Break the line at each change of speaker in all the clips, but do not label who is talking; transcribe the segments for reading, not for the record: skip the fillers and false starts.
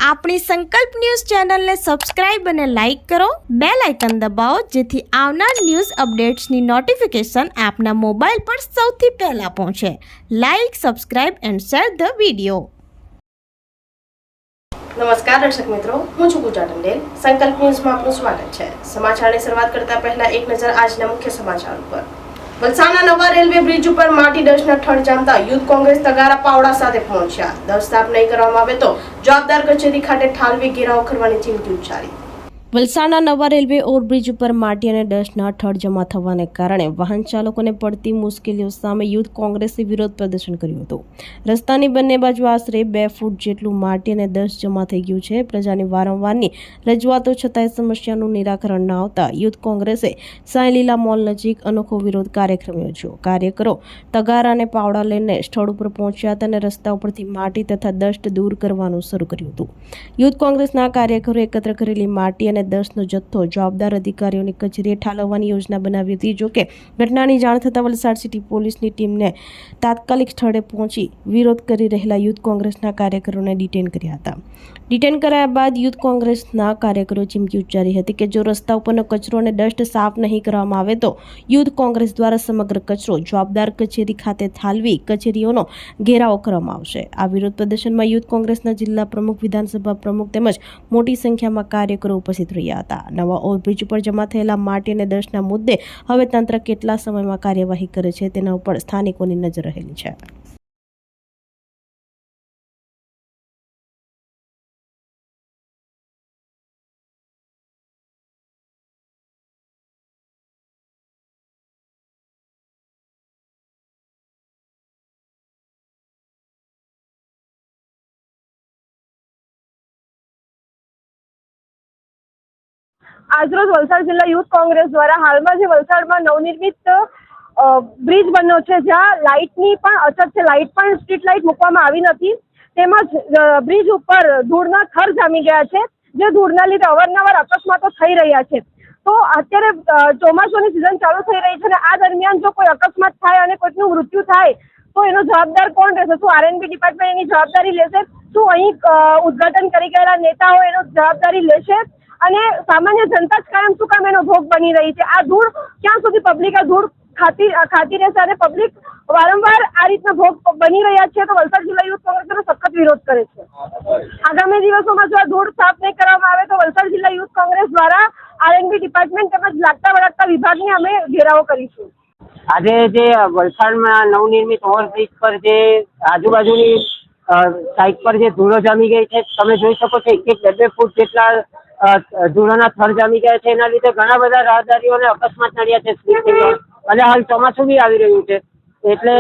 આપણી સંકલ્પ ન્યૂઝ ચેનલને સબસ્ક્રાઇબ અને લાઇક કરો, બેલ આઇકન દબાવો જેથી આવનાર ન્યૂઝ અપડેટ્સની નોટિફિકેશન આપના મોબાઈલ પર સૌથી પહેલા પહોંચે. Like, subscribe and share the video.
નમસ્કાર દર્શક મિત્રો, હું છું પૂજા ટંડેલ. સંકલ્પ ન્યૂઝમાં આપનું સ્વાગત છે. સમાચારની શરૂઆત કરતા પહેલા એક નજર આજના મુખ્ય સમાચાર ઉપર. વલસાડના નવા રેલવે બ્રિજ ઉપર માટી ડસ્ટના ઠળ જામતા યુથ કોંગ્રેસ તગારા પાવડા સાથે પહોંચ્યા. ડસ્ટ સાફ નહીં કરવામાં આવે તો જવાબદાર કચેરી ખાતે ઠાલવી ઘેરાવ કરવાની ચીમકી ઉચ્ચારી. વલસાડના નવા રેલવે ઓવરબ્રિજ ઉપર માટી અને ડસ્ટના ઠળ જમા થવાને કારણે વાહન ચાલકોને પડતી મુશ્કેલીઓ સામે યુથ કોંગ્રેસે વિરોધ પ્રદર્શન કર્યું હતું. રસ્તાની બંને બાજુ આશરે 2 ફૂટ જેટલું માટી અને ડસ્ટ જમા થઈ ગયું છે. પ્રજાની વારંવારની રજૂઆતો છતાંય સમસ્યાનું નિરાકરણ ન આવતા યુથ કોંગ્રેસે સાંઈ લીલા મોલ નજીક અનોખો વિરોધ કાર્યક્રમ યોજ્યો. કાર્યકરો તગારા અને પાવડા લઈને સ્થળ ઉપર પહોંચ્યા હતા અને રસ્તા ઉપરથી માટી તથા ડસ્ટ દૂર કરવાનું શરૂ કર્યું હતું. યુથ કોંગ્રેસના કાર્યકરો એકત્ર કરેલી માટી અને ડસ્ટનો જથ્થો જવાબદાર અધિકારીઓની કચેરીએ ઠાલવવાની યોજના બનાવી હતી. જોકે ઘટનાની જાણ થતાં વલસાડ સિટી પોલીસની ટીમને તાત્કાલિક સ્થળે પહોંચી વિરોધ કરી રહેલા યુથ કોંગ્રેસના કાર્યકરોને ડિટેન કર્યા હતા. ડિટેન કરાયા બાદ યુથ કોંગ્રેસના કાર્યકરો ચીમકી ઉચ્ચારી હતી કે જો રસ્તા ઉપરનો કચરો અને ડસ્ટ સાફ નહીં કરવામાં આવે તો યુથ કોંગ્રેસ દ્વારા સમગ્ર કચરો જવાબદાર કચેરી ખાતે ઠાલવી કચેરીઓનો ઘેરાવ કરવામાં આવશે. આ વિરોધ પ્રદર્શનમાં યુથ કોંગ્રેસના જિલ્લા પ્રમુખ, વિધાનસભા પ્રમુખ તેમજ મોટી સંખ્યામાં કાર્યકરો ઉપસ્થિત રહ્યા હતા. નવા ઓવરબ્રિજ ઉપર જમા થયેલા માટી અને ડસ્ટના મુદ્દે હવે તંત્ર કેટલા સમયમાં કાર્યવાહી કરે છે તેના ઉપર સ્થાનિકોની નજર રહેલી છે.
આજરોજ વલસાડ જિલ્લા યુથ કોંગ્રેસ દ્વારા હાલમાં જે વલસાડમાં નવનિર્મિત બ્રિજ બન્યો છે, જ્યાં લાઇટની પણ અછત છે, લાઇટ પણ સ્ટ્રીટ લાઇટ મૂકવામાં આવી નથી, તેમજ બ્રિજ ઉપર ધૂળના થર જામી ગયા છે, જે ધૂળના લીધે અવારનવાર અકસ્માતો થઈ રહ્યા છે. તો અત્યારે ચોમાસાની સિઝન ચાલુ થઈ રહી છે અને આ દરમિયાન જો કોઈ અકસ્માત થાય અને કોઈનું મૃત્યુ થાય તો એનો જવાબદાર કોણ રહેશે? શું આરએનબી ડિપાર્ટમેન્ટ એની જવાબદારી લેશે? શું અહીં ઉદ્ઘાટન કરી ગયેલા નેતાઓ એનો જવાબદારી લેશે? અને સામાન્ય જનતા જ કાયમ શું કામ એનો ભોગ બની રહી છે? આ ધૂળ ક્યાં સુધી પબ્લિક આ ધૂળ ખાતી રહેશે અને પબ્લિક વારંવાર આ રીતના ભોગ બની રહ્યા છે? તો વલસાડ જિલ્લા યુથ કોંગ્રેસનો સખત વિરોધ કરે છે. આગામી દિવસોમાં જો આ ધૂળ સાફ નહીં કરવામાં આવે તો વલસાડ જિલ્લા યુથ કોંગ્રેસ દ્વારા આરએનબી ડિપાર્ટમેન્ટ તેમજ લાગતા વળગતા વિભાગને અમે ઘેરાવો કરીશું.
આજે જે વલસાડમાં નવનિર્મિત ઓવરબ્રિજ પર જે આજુબાજુની સાઈડ પર જે ધૂળો જામી ગઈ છે, તમે જોઈ શકો છો 1-2 ફૂટ જેટલા ધૂળોના થર જામી ગયા છે. એના લીધે ઘણા બધા રાહદારીઓને અકસ્માત નડ્યા છે અને હાલ ચોમાસું બી આવી રહ્યું છે, એટલે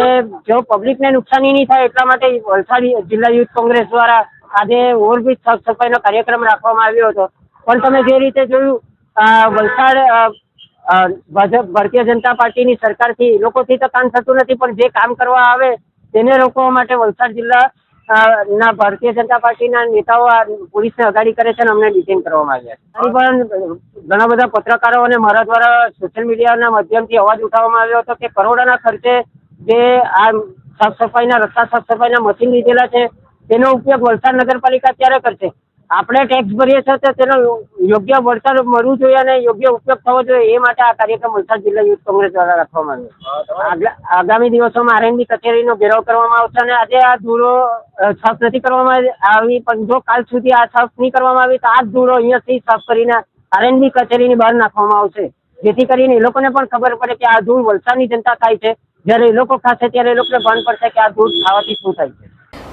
જો પબ્લિકને નુકસાની નહીં થાય એટલા માટે વલસાડ જિલ્લા યુથ કોંગ્રેસ દ્વારા આજે ઓવરબ્રિજ સાફ સફાઈનો કાર્યક્રમ રાખવામાં આવ્યો હતો. પણ તમે જે રીતે જોયું, વલસાડ ભારતીય જનતા પાર્ટીની સરકારથી લોકોથી તો કામ થતું નથી, પણ જે કામ કરવા આવે તેને રોકવા માટે વલસાડ જિલ્લા ના ભારતીય જનતા પાર્ટીના નેતાઓ પોલીસને અગાડી કરે છે અને અમને ડિટેન કરવામાં આવ્યા. પણ ઘણા બધા પત્રકારો અને મારા દ્વારા સોશિયલ મીડિયાના માધ્યમથી અવાજ ઉઠાવવામાં આવ્યો હતો કે કરોડોના ખર્ચે જે આ સાફ સફાઈના રસ્તા સાફ સફાઈના મશીન લીધેલા છે તેનો ઉપયોગ વલસાડ નગરપાલિકા ત્યારે કરશે. આપણે ટેક્સ ભરીએ છીએ તો તેનો યોગ્ય વળતર મળવું જોઈએ અને યોગ્ય ઉપયોગ થવો જોઈએ. એ માટે આ કાર્યક્રમ વલસાડ જિલ્લા યુથ કોંગ્રેસ દ્વારા રાખવામાં આવ્યો. આગામી દિવસોમાં આરએનબી કચેરીનો ઘેરાવ કરવામાં આવશે અને આજે આ ધૂળો સાફ નથી કરવામાં આવી, પણ જો કાલ સુધી આ સાફ નહીં કરવામાં આવી તો આ ધૂળો અહીંયાથી સાફ કરીને આરએનબી કચેરીની બહાર નાખવામાં આવશે, જેથી કરીને એ લોકોને પણ ખબર પડે કે આ ધૂળ વલસાડની જનતા ખાય છે. જ્યારે એ લોકો ખાશે ત્યારે એ લોકોને ભાન પડશે કે આ ધૂળ ખાવાથી શું થાય છે.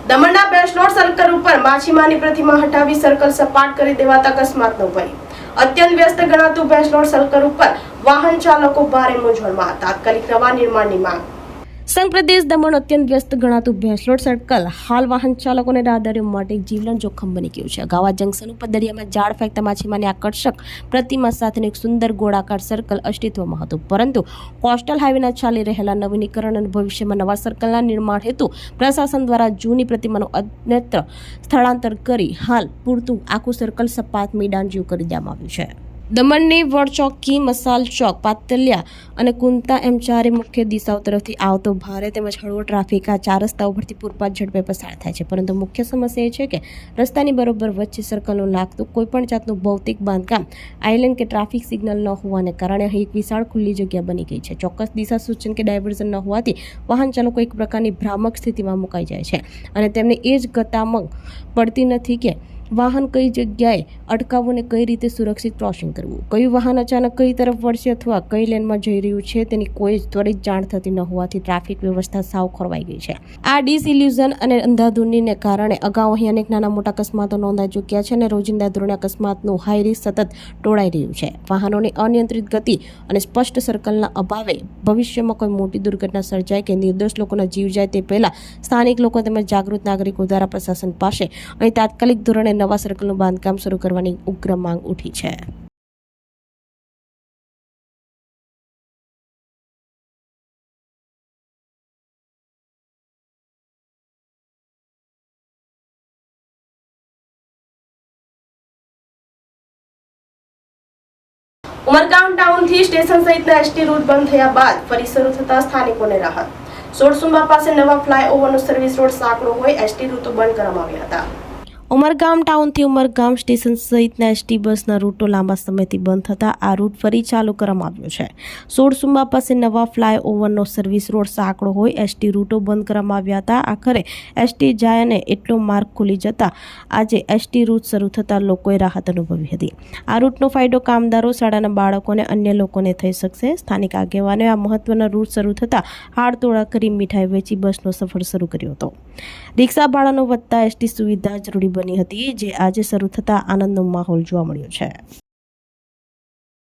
દમણના બેસલોડ સર્કલ ઉપર માછીમારની પ્રતિમા હટાવી સર્કલ સપાટ કરી દેવાતા અકસ્માતનો ભય. અત્યંત વ્યસ્ત ગણાતું બેસલોડ સર્કલ ઉપર વાહન ચાલકો ભારે મૂંઝવણમાં. તાત્કાલિક નવા નિર્માણની માંગ. સંઘ પ્રદેશ દમણ અત્યંત વ્યસ્ત ગણાતું બેસલોડ સર્કલ હાલ વાહન ચાલકો અને રાહદારીઓ માટે જીવન જોખમ બની ગયું છે. ગાવા જંકશન ઉપર દરિયામાં જાળ ફેંકતા માછીમારની આકર્ષક પ્રતિમા સાથેનું એક સુંદર ગોળાકાર સર્કલ અસ્તિત્વમાં હતું, પરંતુ કોસ્ટલ હાઈવેના ચાલી રહેલા નવીનીકરણ અને ભવિષ્યમાં નવા સર્કલના નિર્માણ હેતુ પ્રશાસન દ્વારા જૂની પ્રતિમાનું અન્યત્ર સ્થળાંતર કરી હાલ પૂરતું આખું સર્કલ સપાટ મેદાન જેવું કરી દેવામાં આવ્યું છે.
દમણની વડચોકી, મસાલ ચોક, પાતલિયા અને કુંતા એમ ચારે મુખ્ય દિશાઓ તરફથી આવતો ભારે તેમજ હળવો ટ્રાફિક આ 4 રસ્તાઓ પરથી પૂરપાટ ઝડપે પસાર થાય છે. પરંતુ મુખ્ય સમસ્યા એ છે કે રસ્તાની બરોબર વચ્ચે સર્કલનું લાગતું કોઈપણ જાતનું ભૌતિક બાંધકામ, આઇલેન્ડ કે ટ્રાફિક સિગ્નલ ન હોવાને કારણે અહીં એક વિશાળ ખુલ્લી જગ્યા બની ગઈ છે. ચોક્કસ દિશા સૂચન કે ડાયવર્ઝન ન હોવાથી વાહન ચાલકો એક પ્રકારની ભ્રામક સ્થિતિમાં મુકાઈ જાય છે અને તેમને એ જ ગતામગ પડતી નથી કે વાહન કઈ જગ્યાએ અટકાવવું અને કઈ રીતે સુરક્ષિત ક્રોસિંગ કરવું, કયું વાહન અચાનક કઈ તરફ વળશે અથવા કઈ લેનમાં જઈ રહ્યું છે તેની કોઈ જ ત્વરિત જાણ થતી ન હોવાથી ટ્રાફિક વ્યવસ્થા સાવ ખોરવાઈ ગઈ છે. આ ડિસઇલ્યુઝન અને અંધાધૂંધીને કારણે અગાઉ અહીં અનેક નાના મોટા અકસ્માતો નોંધાઈ ચૂક્યા છે અને રોજિંદા ધોરણે અકસ્માતનું હાઈ રિસ્ક સતત ટોળાઈ રહ્યું છે. વાહનોની અનિયંત્રિત ગતિ અને સ્પષ્ટ સર્કલના અભાવે ભવિષ્યમાં કોઈ મોટી દુર્ઘટના સર્જાય કે નિર્દોષ લોકોના જીવ જાય તે પહેલા સ્થાનિક લોકો તેમજ જાગૃત નાગરિકો દ્વારા પ્રશાસન પાસે અહીં તાત્કાલિક ધોરણે નવા સર્કલનું બાંધકામ શરૂ કરવાની ઉગ્ર માંગ ઉઠી છે.
ઉમરગામ ટાઉનથી સ્ટેશન સહિતના એસટી રૂટ બંધ થયા બાદ ફરી શરૂ થતા સ્થાનિકોને રાહત. સોળસુંબા પાસે નવા ફ્લાયઓવરનો સર્વિસ રોડ સાંકડો હોય એસટી રૂટો બંધ કરવામાં આવ્યા હતા.
ઉમરગામ ટાઉનથી ઉમરગામ સ્ટેશન સહિતના એસટી બસના રૂટો લાંબા સમયથી બંધ થતા આ રૂટ ફરી ચાલુ કરવામાં આવ્યો છે. સોળસુંબા પાસે નવા ફ્લાયઓવરનો સર્વિસ રોડ સાંકડો હોય એસટી રૂટો બંધ કરવામાં આવ્યા હતા. આખરે એસટી જાય અને એટલો માર્ગ ખુલી જતા આજે એસટી રૂટ શરૂ થતાં લોકોએ રાહત અનુભવી હતી. આ રૂટનો ફાયદો કામદારો, શાળાના બાળકો અને અન્ય લોકોને થઈ શકશે. સ્થાનિક આગેવાનોએ આ મહત્વના રૂટ શરૂ થતાં હાડતોડા કરી મીઠાઈ વેચી બસનો સફર શરૂ કર્યો હતો. રિક્ષા ભાડાનો વધતા એસટી સુવિધા જરૂરી બની હતી, જે આજે શરૂ થતા આનંદનો માહોલ જોવા મળ્યો છે.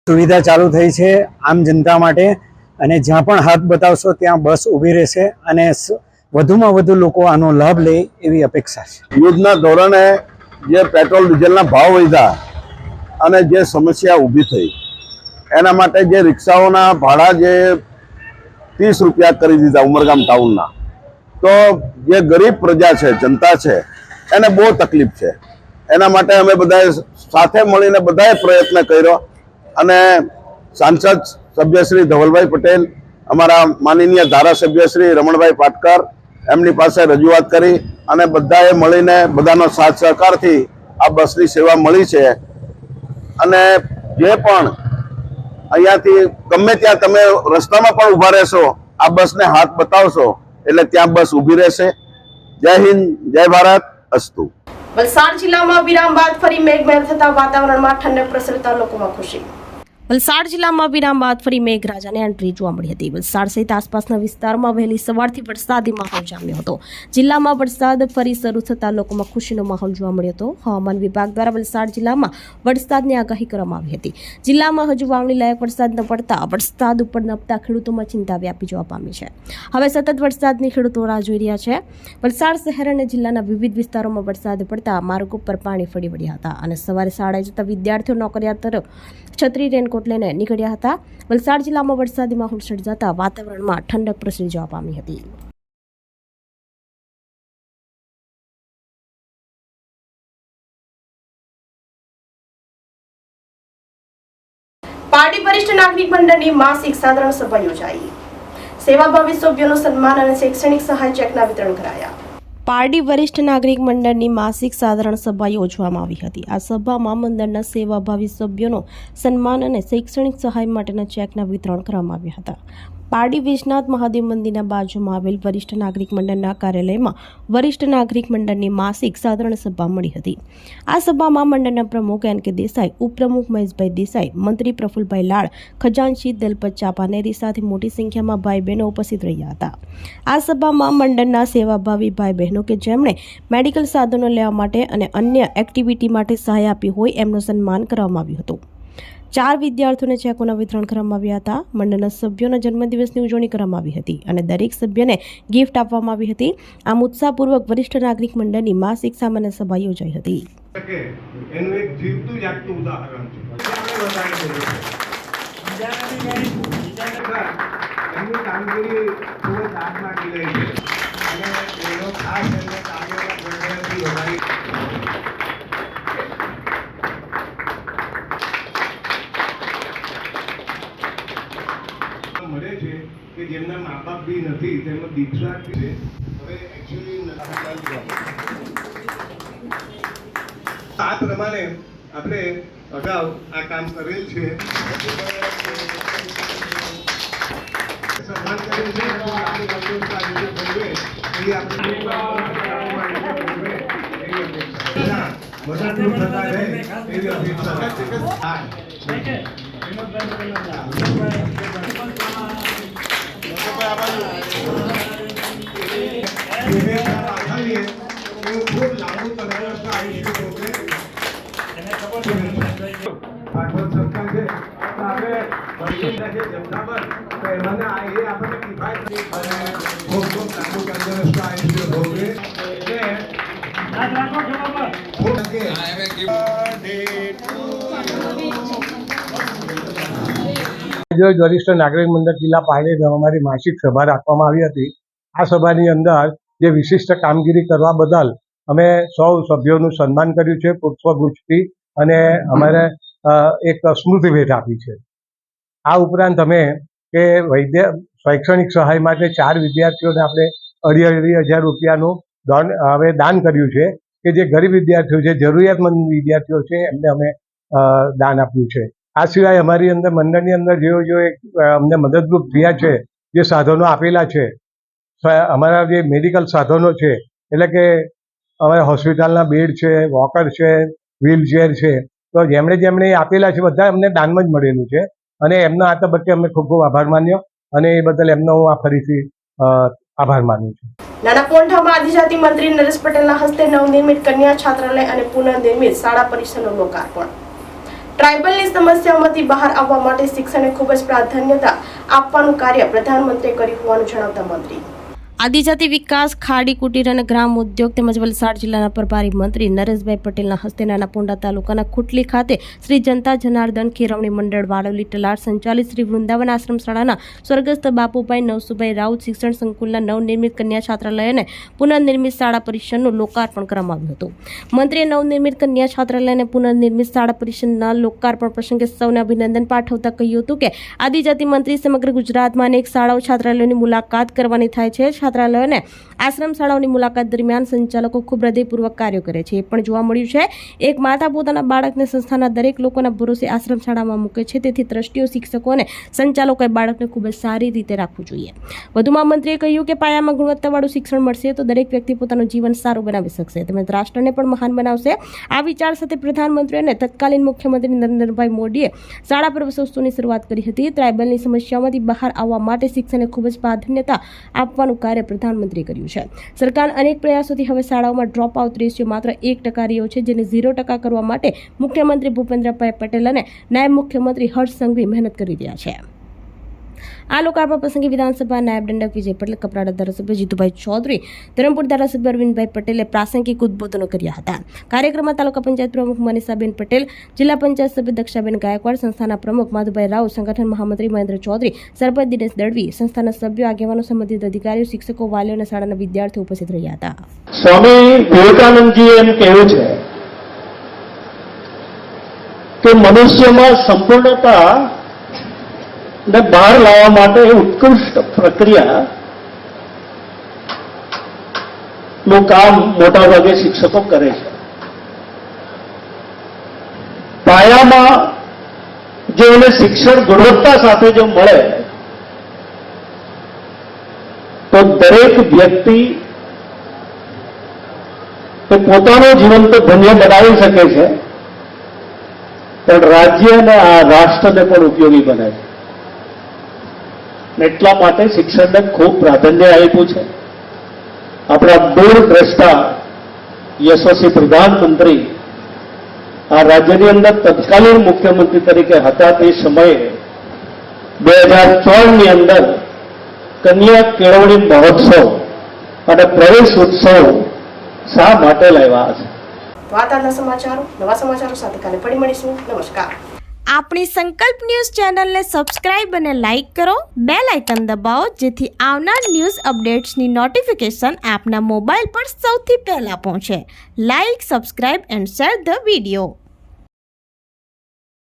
સુવિધા ચાલુ થઈ છે આમ જનતા માટે અને જ્યાં પણ હાથ બતાવશો ત્યાં બસ ઊભી રહેશે અને વધુમાં વધુ લોકો આનો લાભ લે એવી અપેક્ષા છે.
યુદ્ધના ધોરણે જે પેટ્રોલ ડીઝલના ભાવ વધ્યા અને જે સમસ્યા ઊભી થઈ એના માટે જે રિક્ષાઓના ભાડા જે 30 રૂપિયા કરી દીધા ઉમરગામ ટાઉનના, તો જે ગરીબ પ્રજા છે, જનતા છે, એને બહુ તકલીફ છે. એના માટે અમે બધાએ સાથે મળીને બધાએ પ્રયત્ન કર્યો અને સાંસદ સભ્ય શ્રી ધવલભાઈ પટેલ, અમારા માનનીય ધારાસભ્ય શ્રી રમણભાઈ પાટકર, એમની પાસે રજૂઆત કરી અને બધાએ મળીને બધાનો સાથ સહકારથી આ બસની સેવા મળી છે. અને જે પણ અહીંયાથી ગમે ત્યાં તમે રસ્તામાં પણ ઊભા રહેશો, આ બસને હાથ બતાવશો એટલે ત્યાં બસ ઊભી રહેશે. જય હિન્દ, જય ભારત, અસ્તુ.
વલસાડ જિલ્લામાં વિરામ બાદ ફરી મેઘમહેર થતા વાતાવરણમાં ઠંડક પ્રસરતા લોકોમાં ખુશી.
વલસાડ જિલ્લામાં વિરામ બાદ ફરી મેઘરાજાની એન્ટ્રી જોવા મળી હતી. વલસાડ સહિત આસપાસના વિસ્તારમાં વહેલી સવારથી વરસાદી માહોલ જામ્યો હતો. જિલ્લામાં વરસાદ ફરી શરૂ થતાં લોકોમાં ખુશીનો માહોલ જોવા મળ્યો હતો. હવામાન વિભાગ દ્વારા વલસાડ જિલ્લામાં વરસાદની આગાહી કરવામાં આવી હતી. જિલ્લામાં હજુ વાવણી લાયક વરસાદ ન પડતા વરસાદ ઉપર નપતા ખેડૂતોમાં ચિંતા વ્યાપી જોવા પામી છે. હવે સતત વરસાદની ખેડૂતો રાહ જોઈ રહ્યા છે. વલસાડ શહેર અને જિલ્લાના વિવિધ વિસ્તારોમાં વરસાદ પડતા માર્ગો પર પાણી ફરી વળ્યા હતા અને સવારે શાળાએ જતા વિદ્યાર્થીઓ નોકરિયાત તરફ છત્રી રેનકોટ લઈને નીકળ્યા હતા. વલસાડ જિલ્લામાં વરસાદી માહોલ સર્જાતા વાતાવરણમાં ઠંડક પ્રસરી જવા પામી હતી.
પાર્ટી વરિષ્ઠ નાગરિક મંડળની માસિક સાધારણ સભા યોજાઈ. સેવાભાવી સભ્યોનું સન્માન અને શૈક્ષણિક સહાય ચેકના વિતરણ કરાયા.
પારડી વરિષ્ઠ નાગરિક મંડળની માસિક સાધારણ સભા યોજવામાં આવી હતી. આ સભામાં મંડળના સેવાભાવી સભ્યોનું સન્માન અને શૈક્ષણિક સહાય માટેના ચેકના વિતરણ કરવામાં આવ્યા હતા. પારડી વિશ્વનાથ મહાદેવ મંદિરના બાજુમાં આવેલ વરિષ્ઠ નાગરિક મંડળના કાર્યાલયમાં વરિષ્ઠ નાગરિક મંડળની માસિક સાધારણ સભા મળી હતી. આ સભામાં મંડળના પ્રમુખ એન કે દેસાઈ, ઉપપ્રમુખ મહેશભાઈ દેસાઈ, મંત્રી પ્રફુલભાઈ લાડ, ખજાનચી દલપત ચાપાનેરી સાથે મોટી સંખ્યામાં ભાઈ બહેનો ઉપસ્થિત રહ્યા હતા. આ સભામાં મંડળના સેવાભાવી ભાઈ બહેનો કે જેમણે મેડિકલ સાધનો લેવા માટે અને અન્ય એક્ટિવિટી માટે સહાય આપી હોય એમનું સન્માન કરવામાં આવ્યું હતું. 4 વિદ્યાર્થીઓને ચેકોના વિતરણ કરવામાં આવ્યા હતા. મંડળના સભ્યોના જન્મદિવસની ઉજવણી કરવામાં આવી હતી અને દરેક સભ્યને ગિફ્ટ આપવામાં આવી હતી. આમ ઉત્સાહપૂર્વક વરિષ્ઠ નાગરિક મંડળની માસિક સામાન્ય સભા યોજાઈ હતી.
એનું એક જીવતું જાગતું ઉદાહરણ છે. એમની કામગીરી ખૂબ જ આત્માથી લઈ છે અને એનો ખાસ એમને કામોના પ્રયત્નથી વધારી કે જેમના મા બાપ બી નથી તેમનો દીક્ષા છે. હવે એકચ્યુઅલી આ પ્રમાણે આપણે અગાઉ આ કામ કરેલ છે. સન્માન કરેલ છે તો આપણી સંતોષ આ રીતે ભરવે એ આપણે બધા દૂર થતા રહે એવી અપેક્ષા.
રોજ વરિષ્ઠ નાગરિક મંડળ જિલ્લા પાયડે અમારી માસિક સભા રાખવામાં આવી હતી. આ સભાની અંદર જે વિશિષ્ટ કામગીરી કરવા બદલ અમે સૌ સભ્યોનું સન્માન કર્યું છે, પુષ્પગુચ્છથી, અને અમારે એક સ્મૃતિ ભેટ આપી છે. આ ઉપરાંત અમે કે શૈક્ષણિક સહાય માટે 4 વિદ્યાર્થીઓને આપણે 2,500 રૂપિયાનું હવે દાન કર્યું છે, કે જે ગરીબ વિદ્યાર્થીઓ છે, જરૂરિયાતમંદ વિદ્યાર્થીઓ છે, એમને અમે દાન આપ્યું છે. આ સિવાય અમારી અંદર મંડળની અંદર જેઓ અમને મદદરૂપ થયા છે, જે સાધનો આપેલા છે, અમારા જે મેડિકલ સાધનો છે, એટલે કે અમારા હોસ્પિટલના બેડ છે, વોકર છે, વ્હીલચેર છે, તો જેમણે આપેલા છે બધા અમને દાનમાં જ મળેલું છે, અને એમનો આ તબક્કે અમે ખૂબ ખૂબ આભાર માન્યો, અને એ બદલ એમનો હું આ ફરીથી આભાર માનું છું.
નાના પોંઢામાં આદિજાતિ મંત્રી નરેશ પટેલના હસ્તે નવનિર્મિત કન્યા છાત્રાલય અને પુનઃનિર્મિત શાળા પરિસરનું લોકાર્પણ. ટ્રાઇબલની સમસ્યાઓમાંથી બહાર આવવા માટે શિક્ષણને ખૂબ જ પ્રાધાન્યતા આપવાનું કાર્ય પ્રધાનમંત્રીએ કર્યું હોવાનું જણાવતા મંત્રી
આદિજાતિ વિકાસ, ખાડી કુટીર અને ગ્રામ ઉદ્યોગ તેમજ વલસાડ જિલ્લાના પ્રભારી મંત્રી નરેશભાઈ પટેલના હસ્તે નાના પોંઢા તાલુકાના ખુટલી ખાતે શ્રી જનતા જનાર્દન કેળવણી મંડળ વાળોલી તલાટ સંચાલિત શ્રી વૃંદાવન આશ્રમ શાળાના સ્વર્ગસ્થ બાપુભાઈ નવસુભાઈ રાઉત શિક્ષણ સંકુલના નવનિર્મિત કન્યા છાત્રાલય અને પુનઃનિર્મિત શાળા પરિસરનું લોકાર્પણ કરવામાં આવ્યું હતું. મંત્રીએ નવનિર્મિત કન્યા છાત્રાલય અને પુનઃનિર્મિત શાળા પરિસરના લોકાર્પણ પ્રસંગે સૌને અભિનંદન પાઠવતા કહ્યું હતું કે આદિજાતિ મંત્રી સમગ્ર ગુજરાતમાં અનેક શાળાઓ છાત્રાલયોની મુલાકાત કરવાની થાય છે. છાત્રાલયો અને આશ્રમ શાળાઓની મુલાકાત દરમિયાન સંચાલકો ખૂબ હૃદયપૂર્વક કાર્યો કરે છે. એ પણ જોવા મળ્યું છે, એક માતા પોતાના બાળકને સંસ્થાના દરેક લોકોના ભરોસે આશ્રમ શાળામાં મૂકે છે. તેથી ટ્રસ્ટીઓ, શિક્ષકો અને સંચાલકોએ બાળકને ખૂબ જ સારી રીતે રાખવું જોઈએ. વધુમાં મંત્રીએ કહ્યું કે પાયામાં ગુણવત્તાવાળું શિક્ષણ મળશે તો દરેક વ્યક્તિ પોતાનું જીવન સારું બનાવી શકશે, તેમજ રાષ્ટ્રને પણ મહાન બનાવશે. આ વિચાર સાથે પ્રધાનમંત્રી અને તત્કાલીન મુખ્યમંત્રી નરેન્દ્રભાઈ મોદીએ શાળા પ્રવેશોત્સવની શરૂઆત કરી હતી. ટ્રાઇબલની સમસ્યાઓમાંથી બહાર આવવા માટે શિક્ષણને ખૂબ જ પ્રાધાન્યતા આપવાનું કાર્ય પ્રધાનમંત્રીએ કર્યું છે. સરકાર અનેક પ્રયાસોથી હવે શાળાઓમાં ડ્રોપ આઉટ રેશિયો માત્ર 1% રહ્યો છે, જેને 0% કરવા માટે મુખ્યમંત્રી ભૂપેન્દ્રભાઈ પટેલ અને નાયબ મુખ્યમંત્રી હર્ષ સંઘવી મહેનત કરી રહ્યા છે. આ લોકાર્પણ પ્રસંગે વિધાનસભા નાયબ દંડક વિજય પટેલ, કપરાડા ધારાસભ્ય જીતુભાઈ ચૌધરી, ધરમપુર ધારાસભ્ય અરવિંદભાઈ પટેલે પ્રાસંગિક ઉદબોધનો કર્યા હતા. કાર્યક્રમમાં તાલુકા પંચાયત પ્રમુખ મનીષાબેન પટેલ, જિલ્લા પંચાયત સભ્ય દક્ષાબેન ગાયકવાડ, સંસ્થાના પ્રમુખ માધુભાઈ રાવ, સંગઠન મહામંત્રી મહેન્દ્ર ચૌધરી, સરપંચ દિનેશ દળવી, સંસ્થાના સભ્યો, આગેવાનો, સંબંધિત અધિકારીઓ, શિક્ષકો, વાલીઓ અને શાળાના વિદ્યાર્થીઓ ઉપસ્થિત રહ્યા હતા.
સ્વામી વિવેકાનંદજીએ એમ કહ્યું છે કે મનુષ્યમાં સંપૂર્ણતા ને બહાર લાવવા માટે ઉત્કૃષ્ટ પ્રક્રિયા નું કામ મોટા ભાગે શિક્ષકો કરે છે. પાયામાં જો એને શિક્ષણ ગુણવત્તા સાથે જો મળે તો દરેક વ્યક્તિ તે પોતાનું જીવન તો ધન્ય બનાવી શકે છે, પણ રાજ્ય અને આ રાષ્ટ્રને પણ ઉપયોગી બને છે. એટલા માટે શિક્ષણને ખૂબ પ્રાધાન્ય આપ્યું છે. આપણા દૂરદ્રષ્ટા યશસ્વી પ્રધાનમંત્રી આ રાજ્યની અંદર તત્કાલીન મુખ્યમંત્રી તરીકે હતા તે સમયે 2014ની અંદર કન્યા કેળવણી મહોત્સવ અને પ્રવેશ ઉત્સવ શા માટે લાવ્યા છે.
તો આ તાજના સમાચારો, નવા સમાચારો સાથે કાલે ફરી મળીશું. નમસ્કાર.
આપણી સંકલ્પ ન્યૂઝ ચેનલને સબસ્ક્રાઇબ અને લાઇક કરો, બેલ આઇકન દબાવો, જેથી આવનાર ન્યૂઝ અપડેટ્સની નોટિફિકેશન આપના મોબાઈલ પર સૌથી પહેલા પહોંચે. Like, subscribe and share the video.